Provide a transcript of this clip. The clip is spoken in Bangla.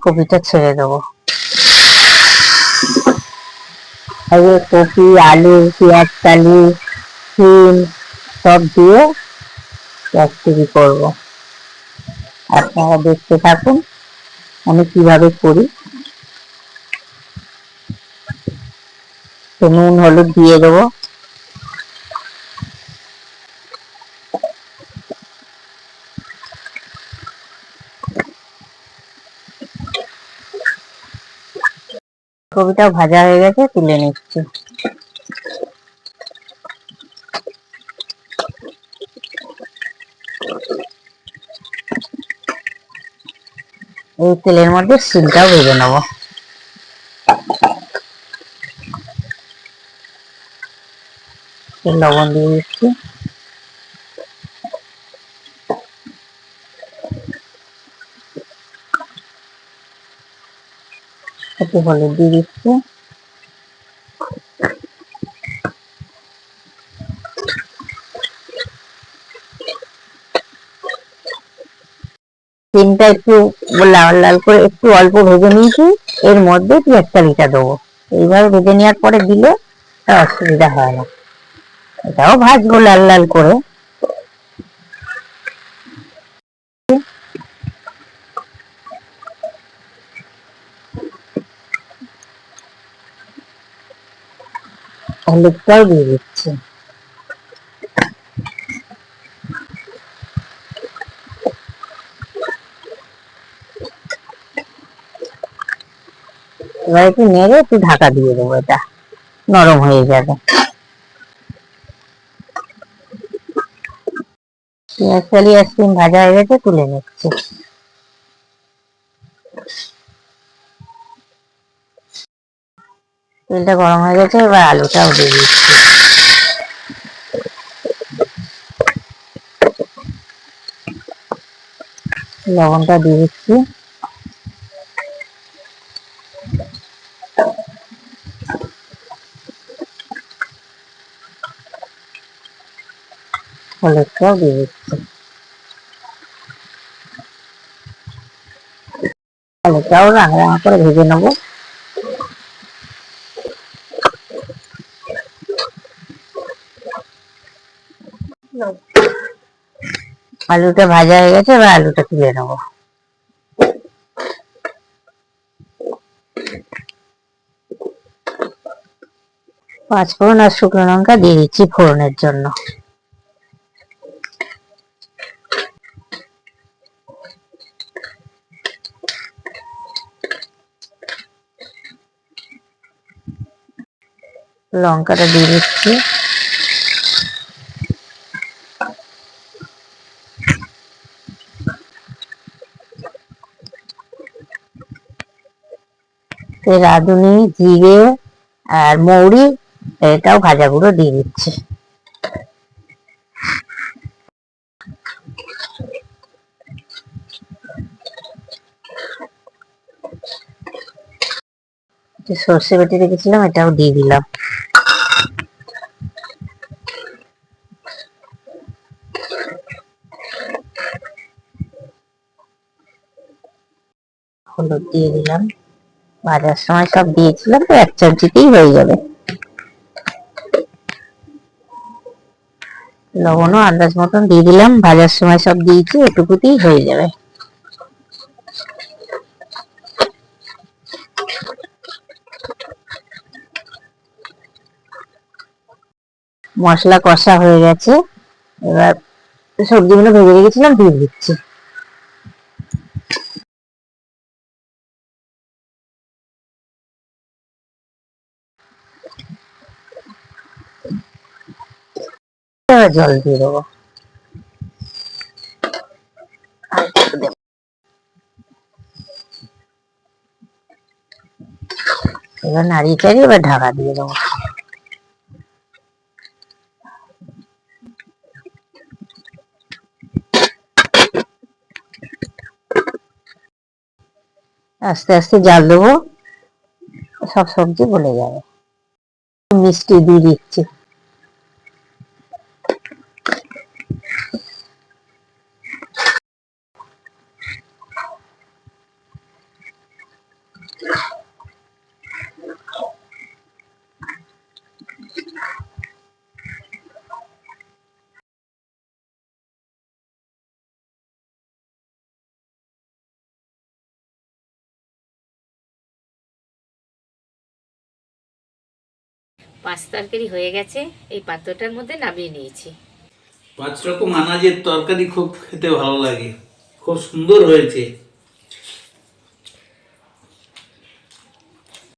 কপিটা ছেড়ে দেবো। কপি, আলু, পেঁয়াজ কালি, শিম সব দিয়ে চচ্চড়ি করবো। আপনারা দেখতে থাকুন আমি কিভাবে করি। তো নুন হলুদ দিয়ে দেবো। কপিটাও ভাজা হয়ে গেছে, তুলে নিচ্ছি। এই তেলের মধ্যে শিলটাও ভেজে নেবো। লবণ দিয়ে দিচ্ছি, একটু হলুদ দিয়ে দিচ্ছি, শিমটা একটু লাল লাল করে একটু অল্প ভেজে নিয়েছি। এর মধ্যে পেঁয়াজ কালিটা দেবো। এইভাবে ভেজে নেওয়ার পরে দিলে অসুবিধা হয় না। এটাও ভাজবো লাল লাল করে। হলুদটাও দিয়ে দিচ্ছি। এবার একটু নেড়ে একটু ঢাকা দিয়ে দেবো, এটা নরম হয়ে যাবে। পেঁয়াজ কালি আর শিম ভাজা হয়ে গেছে, তুলে নিচ্ছি। তেলটা গরম হয়ে গেছে, এবার আলুটাও দিয়ে দিচ্ছি। লবণটা দিয়ে দিচ্ছি, হলুদটাও দিয়ে দিচ্ছি। আলুটাও রাঙা রাঙা করে ভেজে নেবো। আলুটা ভাজা হয়ে গেছে, এবার আলুটা তুলে নেবো। পাঁচফোড়ন আর শুকনো লঙ্কা দিয়ে দিচ্ছি ফোড়নের জন্য। লঙ্কাটা দিয়ে দিচ্ছি, রাঁধুনি, জিরে আর মৌরি এটাও ভাজা গুঁড়ো দিয়ে দিচ্ছি। সর্ষে বেটে রেখেছিলাম, এটাও দিয়ে দিলাম। হলুদ দিয়ে দিলাম, ভাজার সময় সব দিয়েছিলাম তো এক চামচিতেই হয়ে যাবে। লবণও আন্দাজ মতন দিয়ে দিলাম, ভাজার সময় সব দিয়েছি, এটুকুতেই হয়ে যাবে। মশলা কষা হয়ে গেছে, এবার সবজিগুলো ভেজে রেখেছিলাম দিয়ে দিচ্ছি। এবার জল দিয়ে দেবো। এবার নাড়িয়ে চাড়িয়ে এবার ঢাকা দিয়ে দেবো। আস্তে আস্তে জাল দেবো, সব সবজি গলে যাবে। মিষ্টি দিয়ে দিচ্ছি, মাছ তরকারি হয়ে গেছে, এই পাত্রটার মধ্যে নামিয়ে নিয়েছি। 5 রকম আনাজের তরকারি খুব খেতে ভালো লাগে, খুব সুন্দর হয়েছে।